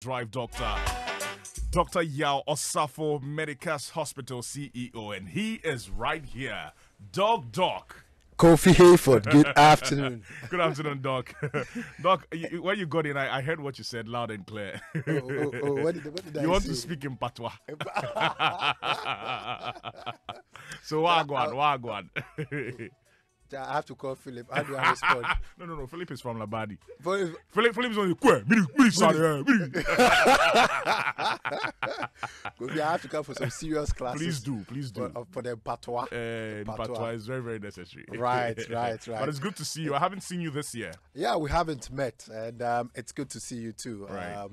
Drive Doctor Yaw Osafo Medicus Hospital CEO, and he is right here. Doc. Kofi Hayford, good afternoon. Good afternoon, Doc. Doc, when you got in, I heard what you said loud and clear. What did I say? You want to speak in patois. So, wagwan. I have to call Philip. How do I respond? No. Philip is from Labadi. Philip is on the I have to come for some serious classes. Please do. For the patois. Patois is very, very necessary. Right. But it's good to see you. I haven't seen you this year. Yeah, we haven't met, and it's good to see you too. Right.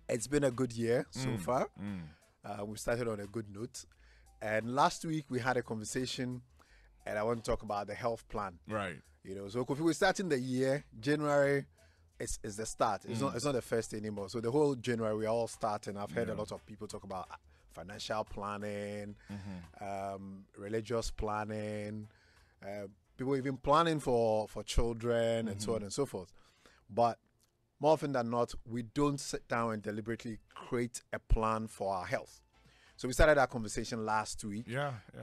It's been a good year so far. We started on a good note, and last week we had a conversation. And I want to talk about the health plan. Right. So if we're starting the year, January is the start. It's not the first anymore. So the whole January, we're all starting. I've heard a lot of people talk about financial planning, religious planning, people even planning for children and so on and so forth. But more often than not, we don't sit down and deliberately create a plan for our health. So we started our conversation last week,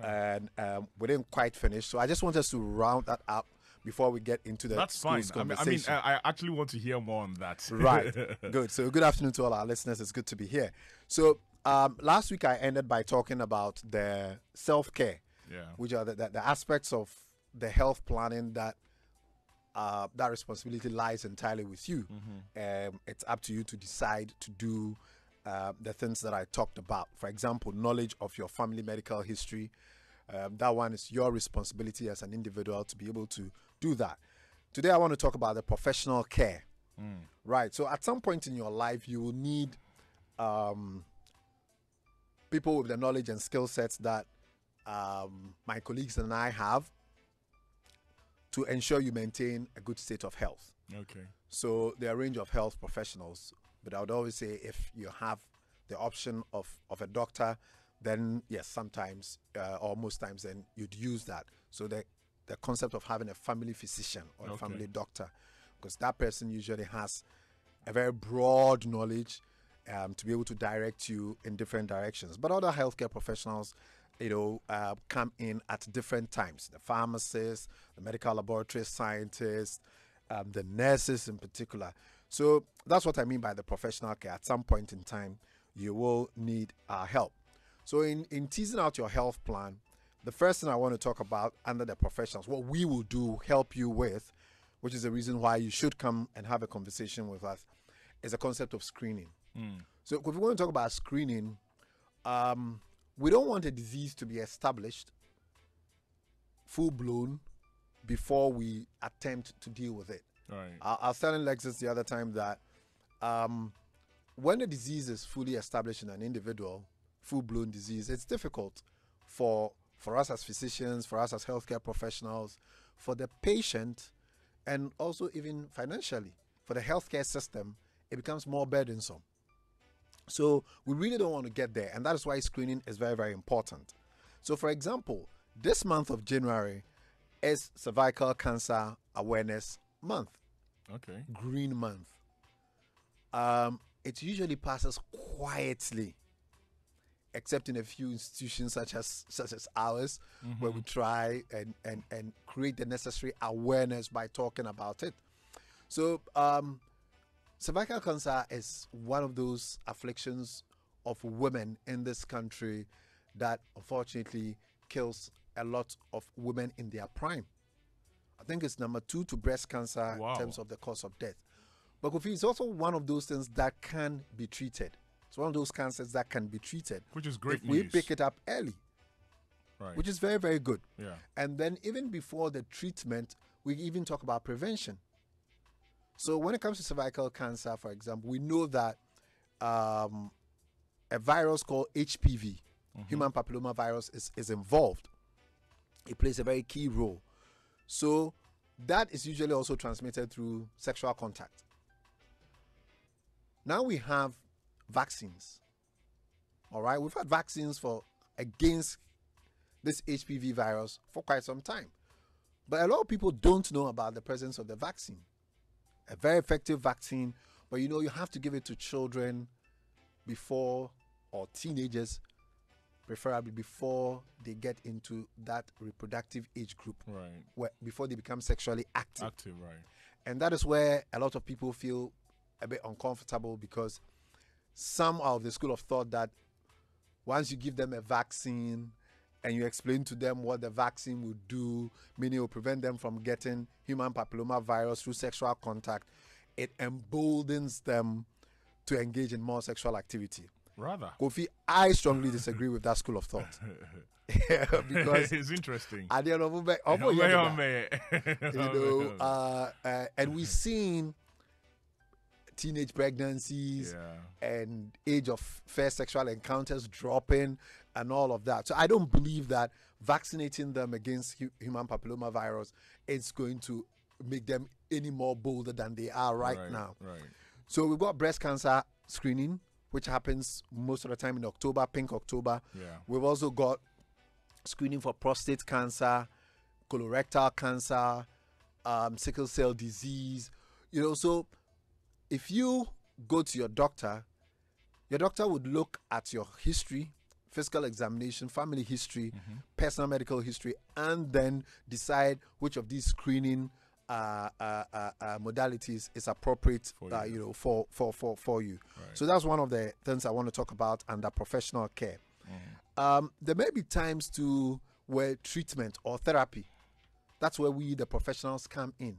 and we didn't quite finish. So I just want us to round that up before we get into the That's fine. conversation. I actually want to hear more on that. Right. Good. So good afternoon to all our listeners. It's good to be here. So last week I ended by talking about the self-care, which are the aspects of the health planning that that responsibility lies entirely with you. It's up to you to decide to do the things that I talked about. For example, knowledge of your family medical history. That one is your responsibility as an individual to be able to do that. Today, I want to talk about the professional care. Right. So at some point in your life, you will need people with the knowledge and skill sets that my colleagues and I have to ensure you maintain a good state of health. Okay. So there are a range of health professionals. But I would always say if you have the option of a doctor, then yes, sometimes or most times then you'd use that. So the concept of having a family physician or a family doctor, because that person usually has a very broad knowledge to be able to direct you in different directions. But other healthcare professionals, come in at different times. The pharmacists, the medical laboratory scientists, the nurses in particular. So that's what I mean by the professional care. At some point in time, you will need our help. So in teasing out your health plan, the first thing I want to talk about under the professionals, what we will do, help you with, which is the reason why you should come and have a conversation with us, is the concept of screening. So if we want to talk about screening, we don't want a disease to be established full-blown before we attempt to deal with it. Right. I was telling Lexus the other time that when a disease is fully established in an individual, full-blown disease, it's difficult for us as physicians, for us as healthcare professionals, for the patient, and also even financially, for the healthcare system, it becomes more burdensome. So we really don't want to get there, and that is why screening is very, very important. So for example, this month of January is Cervical Cancer Awareness Month. Okay. Green month. It usually passes quietly, except in a few institutions such as ours, where we try and create the necessary awareness by talking about it. So cervical cancer is one of those afflictions of women in this country that unfortunately kills a lot of women in their prime. I think it's number 2 to breast cancer in terms of the cause of death. But Kofi, it's also one of those things that can be treated. It's one of those cancers that can be treated. Which is great if news. we pick it up early. Right. Which is very, very good. Yeah. And then even before the treatment, we even talk about prevention. So when it comes to cervical cancer, for example, we know that a virus called HPV, human papilloma virus, is involved. It plays a very key role. So that is usually also transmitted through sexual contact. Now we have vaccines. All right, we've had vaccines against this HPV virus for quite some time. But a lot of people don't know about the presence of the vaccine. A very effective vaccine, But you know, you have to give it to children before, or teenagers, preferably before they get into that reproductive age group, right? Before they become sexually active. Right. And that is where a lot of people feel a bit uncomfortable, because some are of the school of thought that once you give them a vaccine and you explain to them what the vaccine will do, meaning it will prevent them from getting human papilloma virus through sexual contact, it emboldens them to engage in more sexual activity. Rather, Kofi, I strongly disagree with that school of thought. Because it's interesting. At the end of and we've seen teenage pregnancies and age of first sexual encounters dropping and all of that. So I don't believe that vaccinating them against human papilloma virus is going to make them any more bolder than they are right now. Right. So we've got breast cancer screening, which happens most of the time in October, Pink October. Yeah. We've also got screening for prostate cancer, colorectal cancer, sickle cell disease. You know, so if you go to your doctor would look at your history, physical examination, family history, personal medical history, and then decide which of these screening modalities is appropriate for you. For you. Right. So that's one of the things I want to talk about under professional care. There may be times where treatment or therapy, that's where we, the professionals, come in.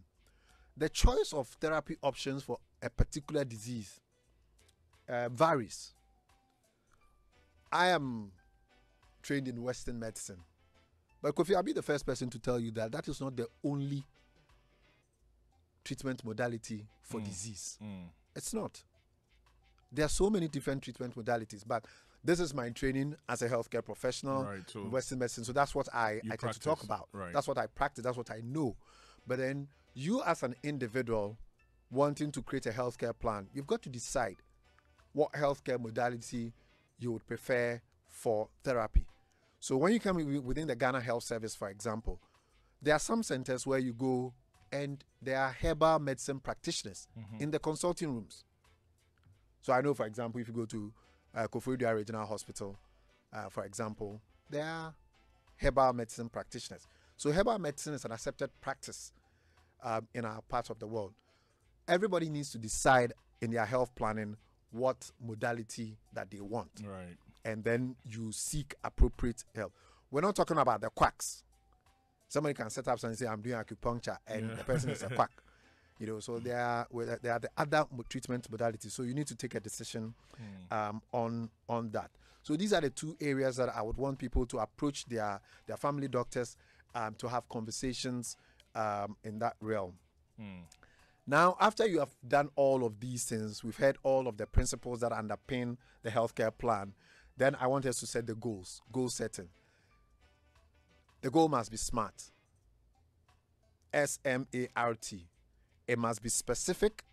The choice of therapy options for a particular disease varies. I am trained in Western medicine, but Kofi, I'll be the first person to tell you that is not the only treatment modality for disease. It's not. There are so many different treatment modalities, but this is my training as a healthcare professional in Western medicine. So that's what I tend to talk about. Right. That's what I practice. That's what I know. But then you, as an individual wanting to create a healthcare plan, you've got to decide what healthcare modality you would prefer for therapy. So when you come within the Ghana Health Service, for example, there are some centers where you go and there are herbal medicine practitioners in the consulting rooms. So I know, for example, if you go to Kofi Hayford Regional Hospital, for example, there are herbal medicine practitioners. So herbal medicine is an accepted practice in our part of the world. Everybody needs to decide in their health planning what modality that they want. Right. And then you seek appropriate help. We're not talking about the quacks. Somebody can set up and say, I'm doing acupuncture, and the person is a quack. You know, so there are the other treatment modalities. So you need to take a decision on that. So these are the two areas that I would want people to approach their family doctors to have conversations in that realm. Now, after you have done all of these things, we've heard all of the principles that underpin the healthcare plan, then I want us to set the goals, goal setting. The goal must be SMART. S-M-A-R-T. It must be specific.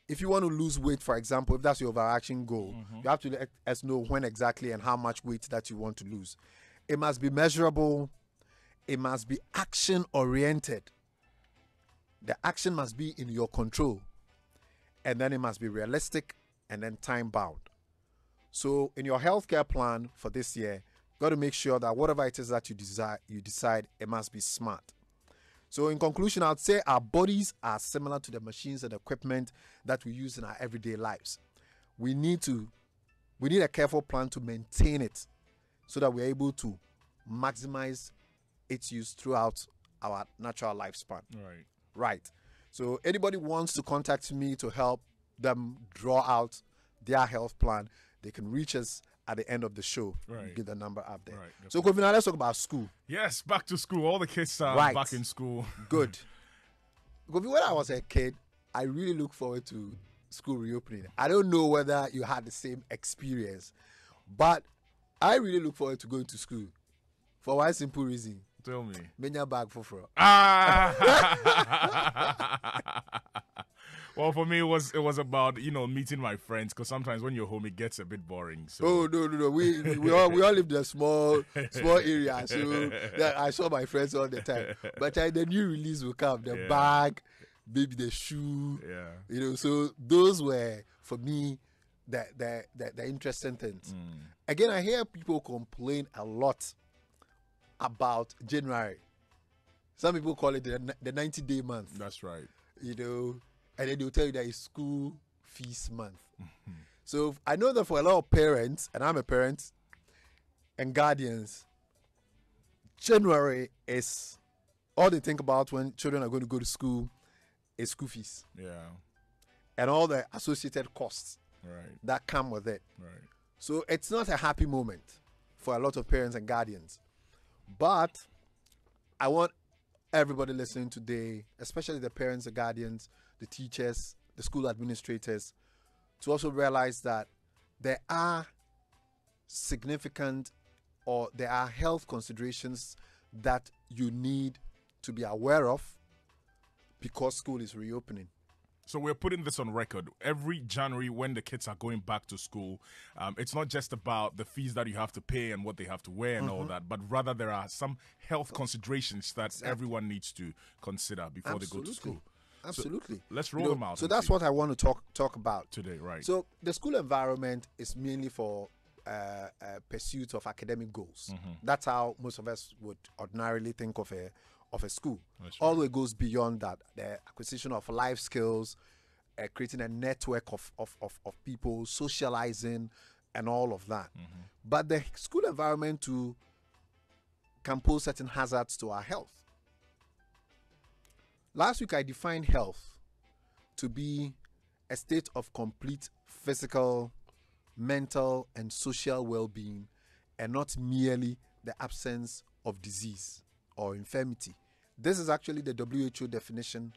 If you want to lose weight, for example, if that's your overarching goal, you have to let us know when exactly and how much weight that you want to lose. It must be measurable. It must be action-oriented. The action must be in your control. And then it must be realistic and then time-bound. So in your healthcare plan for this year, you've got to make sure that whatever it is that you decide, it must be SMART. So in conclusion, I'd say our bodies are similar to the machines and equipment that we use in our everyday lives. We need a careful plan to maintain it so that we're able to maximize its use throughout our natural lifespan. Right. So anybody wants to contact me to help them draw out their health plan, they can reach us at the end of the show. Get the number up there. So Kofi, now let's talk about school. Yes, back to school. All the kids are back in school. Good. Kofi, when I was a kid, I really look forward to school reopening. I don't know whether you had the same experience, but I really look forward to going to school for one simple reason. Tell me. Menya bag for fraud. Well, for me, it was about, meeting my friends, because sometimes when you're home, it gets a bit boring. So. Oh, no. We all lived in a small area, so I saw my friends all the time. But the new release will come, the bag, maybe the shoe. Yeah. You know, so those were for me the interesting things. Again, I hear people complain a lot about January. Some people call it the 90-day month. That's right. You know, and then they'll tell you that it's school fees month. So I know that for a lot of parents, and I'm a parent, and guardians, January is all they think about when children are going to go to school is school fees. Yeah. And all the associated costs that come with it. Right. So it's not a happy moment for a lot of parents and guardians. But I want everybody listening today, especially the parents, the guardians, the teachers, the school administrators, to also realize that there are significant or there are health considerations that you need to be aware of because school is reopening. So we're putting this on record. Every January when the kids are going back to school, it's not just about the fees that you have to pay and what they have to wear and all that, but rather there are some health considerations that everyone needs to consider before they go to school. Absolutely. So let's roll them out. So that's what I want to talk about today, right? So the school environment is mainly for pursuit of academic goals. That's how most of us would ordinarily think of a school. Although it goes beyond that, the acquisition of life skills, creating a network of people, socializing, and all of that. But the school environment too can pose certain hazards to our health. Last week I defined health to be a state of complete physical, mental, and social well-being, and not merely the absence of disease or infirmity. This is actually the WHO definition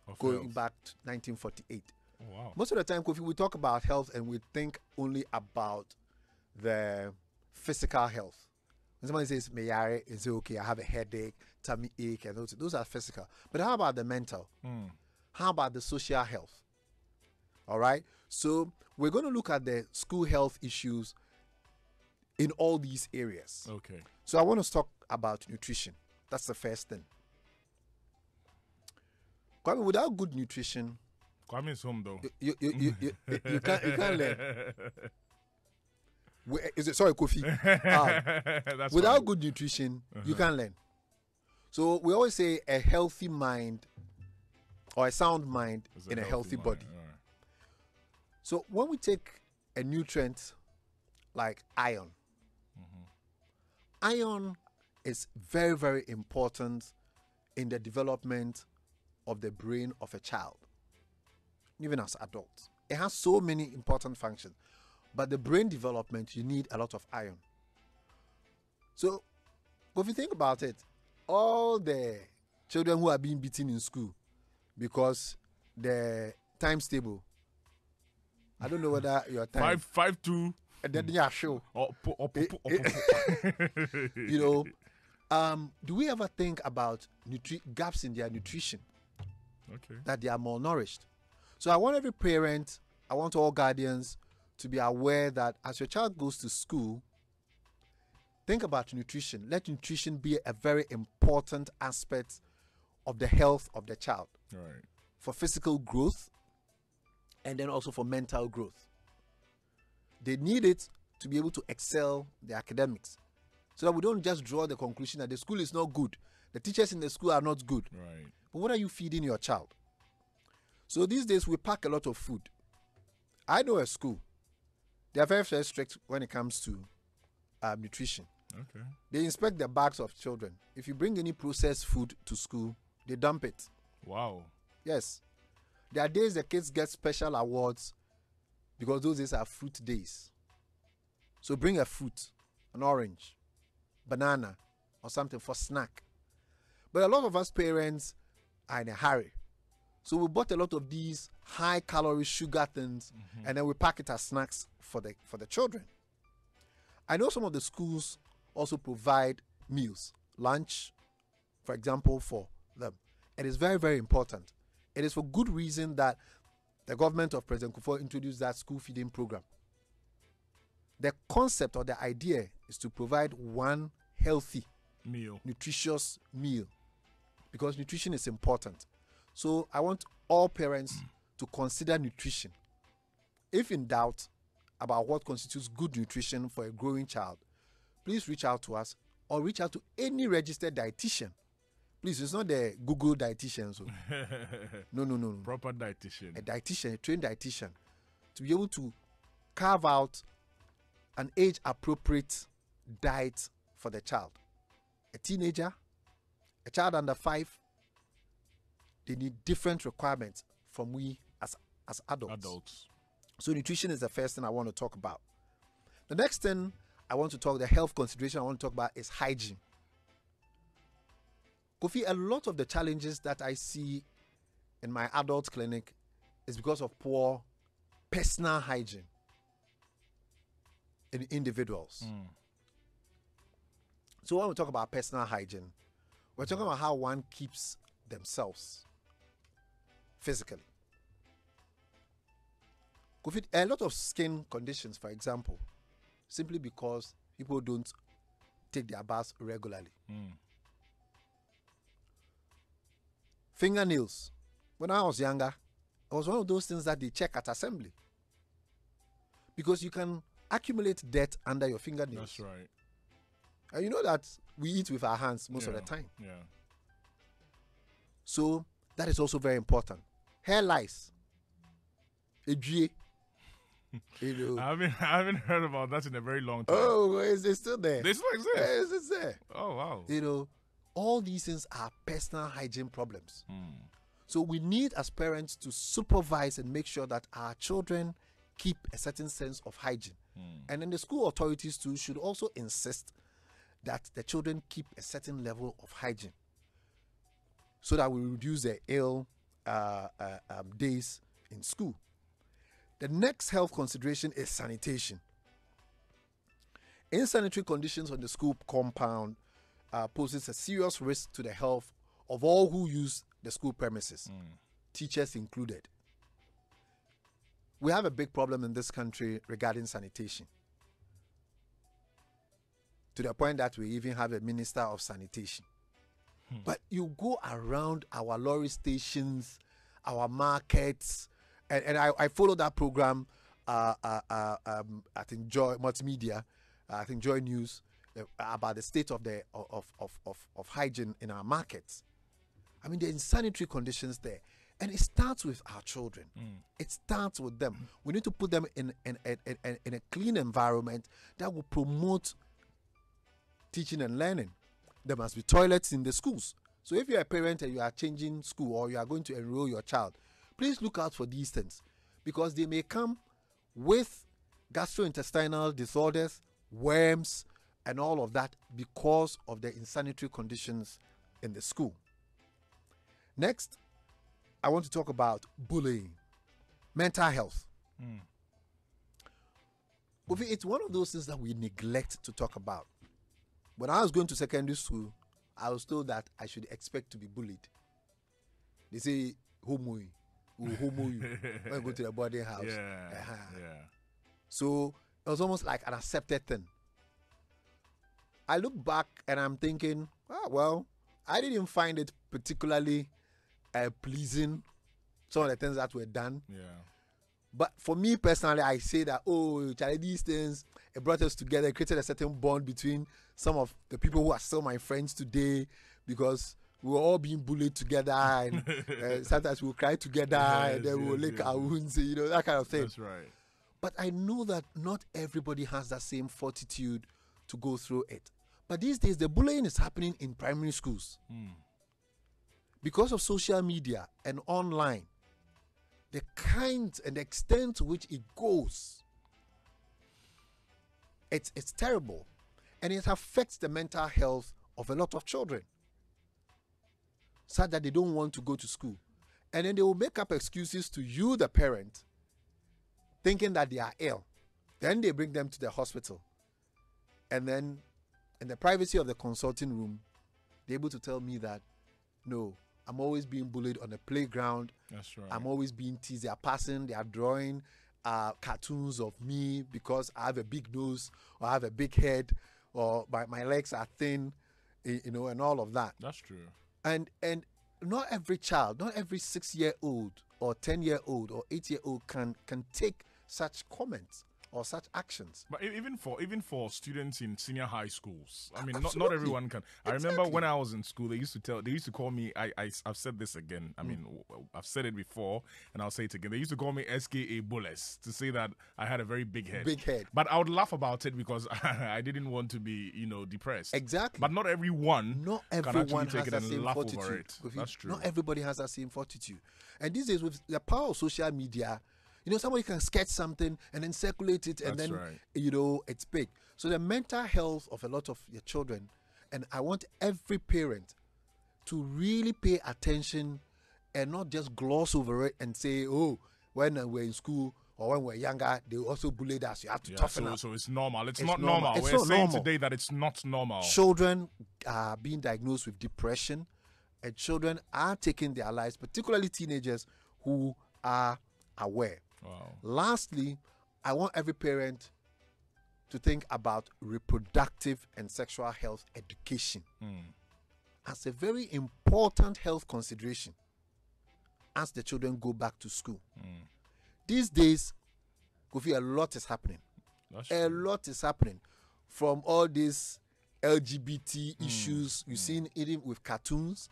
of going health back to 1948. Oh, wow. Most of the time, Kofi, we talk about health and we think only about the physical health. When somebody says, "Mayare," and say, "Okay, I have a headache, tummy ache," and those are physical. But how about the mental? How about the social health? All right. So we're going to look at the school health issues in all these areas. Okay. So I want to talk about nutrition. That's the first thing. Kwame, without good nutrition, Kwame is home though. You can't learn. Sorry, Kofi. Without fine. good nutrition, you can't learn. So we always say a healthy mind or a sound mind in a healthy body. Right. So when we take a nutrient like iron, iron is very, very important in the development of the brain of a child, even as adults. It has so many important functions. But the brain development, you need a lot of iron. So if you think about it, all the children who are being beaten in school because the times table, I don't know whether your time 5.2 and then yeah, sure. You know, do we ever think about gaps in their nutrition? Okay. That they are malnourished. So I want every parent, I want all guardians to be aware that as your child goes to school, think about nutrition. Let nutrition be a very important aspect of the health of the child. Right. For physical growth and then also for mental growth. They need it to be able to excel the academics. So that we don't just draw the conclusion that the school is not good. The teachers in the school are not good. Right. But what are you feeding your child? So these days we pack a lot of food. I know a school. They are very, very strict when it comes to nutrition. Okay. They inspect the bags of children. If you bring any processed food to school, they dump it. Wow. Yes. There are days the kids get special awards because those days are fruit days. So bring a fruit, an orange, banana, or something for snack. But a lot of us parents are in a hurry. So we bought a lot of these high-calorie sugar things, and then we pack it as snacks for the children. I know some of the schools also provide meals, lunch, for example, for them. It is very, very important. It is for good reason that the government of President Kufuor introduced that school feeding program. The concept or the idea is to provide one healthy, meal, nutritious meal, because nutrition is important. So I want all parents to consider nutrition. If in doubt about what constitutes good nutrition for a growing child, please reach out to us or reach out to any registered dietitian. Please, it's not the Google dietitian. So. No. Proper dietitian. A dietitian, a trained dietitian, to be able to carve out an age-appropriate diet for the child. A teenager, a child under 5, they need different requirements from we as adults. So nutrition is the first thing I want to talk about. The next thing I want to talk, the health consideration I want to talk about is hygiene. Kofi, a lot of the challenges that I see in my adult clinic is because of poor personal hygiene in individuals. So when we talk about personal hygiene, we're talking about how one keeps themselves physically. Kofi, a lot of skin conditions, for example, simply because people don't take their baths regularly. Fingernails. When I was younger, it was one of those things that they check at assembly. Because you can accumulate dirt under your fingernails. That's right. And you know that we eat with our hands most of the time. Yeah. So that is also very important. Hair lice. You know. I haven't heard about that in a very long time. Oh, is it still there? They still exist. Yes, it's there. Oh, wow. You know, all these things are personal hygiene problems. So we need as parents to supervise and make sure that our children keep a certain sense of hygiene. And then the school authorities too should also insist that the children keep a certain level of hygiene so that we reduce the ill days in school. The next health consideration is sanitation. Insanitary conditions on the school compound poses a serious risk to the health of all who use the school premises, teachers included. We have a big problem in this country regarding sanitation, to the point that we even have a minister of sanitation. But you go around our lorry stations, our markets, and I follow that program I think Joy Multimedia, I think JoyNews, about the state of the of hygiene in our markets. I mean, the insanitary conditions there. And it starts with our children. It starts with them. We need to put them in a clean environment that will promote teaching and learning. There must be toilets in the schools. So if you're a parent and you are changing school or you are going to enroll your child, please look out for these things, because they may come with gastrointestinal disorders, worms, and all of that because of the insanitary conditions in the school. Next, I want to talk about bullying, mental health. It's one of those things that we neglect to talk about. When I was going to secondary school, I was told that I should expect to be bullied. They say, homo you, when you go to the boarding house. So it was almost like an accepted thing. I look back and I'm thinking, well, I didn't find it particularly pleasing, some of the things that were done. But for me personally, I say that, Charlie, these things, it brought us together, it created a certain bond between some of the people who are still my friends today, because we were all being bullied together, and sometimes we'll cry together, and then we'll lick our wounds, that kind of thing. That's right. But I know that not everybody has that same fortitude to go through it. But these days, the bullying is happening in primary schools. Because of social media and online, the kind and the extent to which it goes, it's terrible. And it affects the mental health of a lot of children, such that they don't want to go to school. And then they will make up excuses to you, the parent, thinking that they are ill. Then they bring them to the hospital. And then, in the privacy of the consulting room, they're able to tell me that, no, I'm always being bullied on the playground. That's right. I'm always being teased. They are passing, they are drawing cartoons of me because I have a big nose, or I have a big head, or my legs are thin, and all of that. That's true. And not every child, not every 6-year-old or 10-year-old or 8-year-old can take such comments or such actions. But even for students in senior high schools, I mean, Absolutely. not everyone can. I remember Exactly. when I was in school, they used to call me. I've said this again. I mean, I've said it before, and I'll say it again. They used to call me SKA Bullets to say that I had a very big head. Big head. But I would laugh about it because I didn't want to be, depressed. Exactly. But not everyone. Not can everyone actually has take that it and same laugh fortitude. over it. That's true. Not everybody has that same fortitude. And these days, with the power of social media, somebody can sketch something and then circulate it, and That's then, right. it's big. So the mental health of a lot of your children, and I want every parent to really pay attention and not just gloss over it and say, oh, when we're in school or when we're younger, they also bullied us. You have to toughen up. So it's normal. It's not normal. normal. It's We're not saying normal. today that it's not normal. Children are being diagnosed with depression, and children are taking their lives, particularly teenagers who are aware. Wow. Lastly, I want every parent to think about reproductive and sexual health education as a very important health consideration as the children go back to school. These days, Kofi, a lot is happening. Lot is happening from all these LGBT issues. You've seen it with cartoons,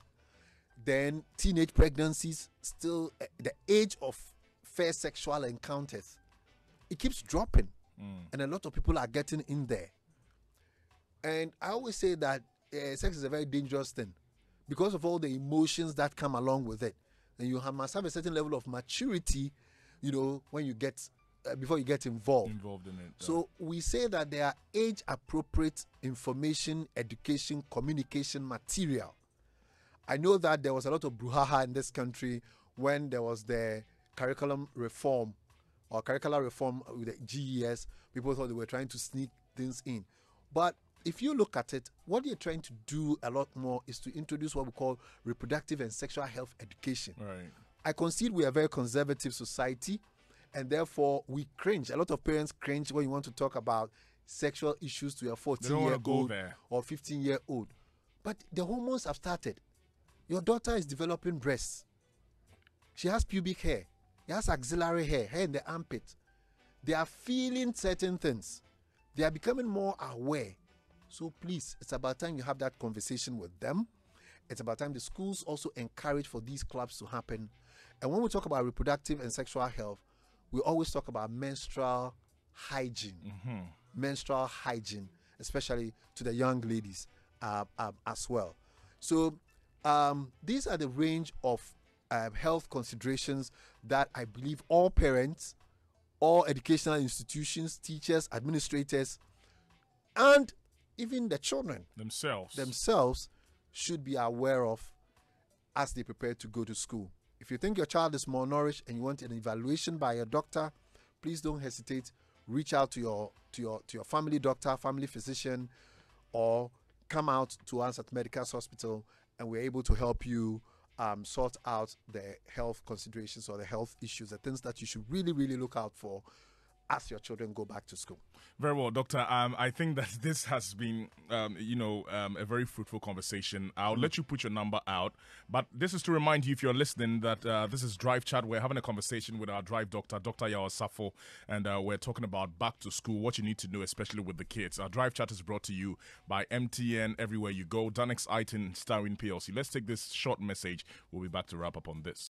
then teenage pregnancies, still the age of fair sexual encounters, it keeps dropping, and a lot of people are getting in there. And I always say that sex is a very dangerous thing because of all the emotions that come along with it. And you must have a certain level of maturity, when you get before you get involved in it. So we say that there are age-appropriate information, education, communication material. I know that there was a lot of brouhaha in this country when there was the curriculum reform or curricular reform with the GES. People thought they were trying to sneak things in. But if you look at it, what you're trying to do a lot more is to introduce what we call reproductive and sexual health education. Right. I concede we are a very conservative society, and therefore we cringe. A lot of parents cringe when you want to talk about sexual issues to your 14-year-old or 15-year-old. But the hormones have started. Your daughter is developing breasts. She has pubic hair. She has axillary hair in the armpit. They are feeling certain things. They are becoming more aware. So please, it's about time you have that conversation with them. It's about time the schools also encourage for these clubs to happen. And when we talk about reproductive and sexual health, we always talk about menstrual hygiene. Menstrual hygiene, especially to the young ladies as well. So these are the range of health considerations that I believe all parents, all educational institutions, teachers, administrators, and even the children themselves should be aware of as they prepare to go to school. If you think your child is malnourished and you want an evaluation by a doctor, please don't hesitate. Reach out to your family doctor, family physician, or come out to us at Medical's Hospital, and we're able to help you sort out the health considerations or the health issues, the things that you should really, really look out for as your children go back to school. Very well, Doctor. I think that this has been, a very fruitful conversation. I'll let you put your number out, but this is to remind you, if you're listening, that this is Drive Chat. We're having a conversation with our Drive Doctor, Doctor Yaw Osafo, and we're talking about back to school, what you need to know, especially with the kids. Our Drive Chat is brought to you by MTN everywhere you go. Danex Iton, Starwin PLC. Let's take this short message. We'll be back to wrap up on this.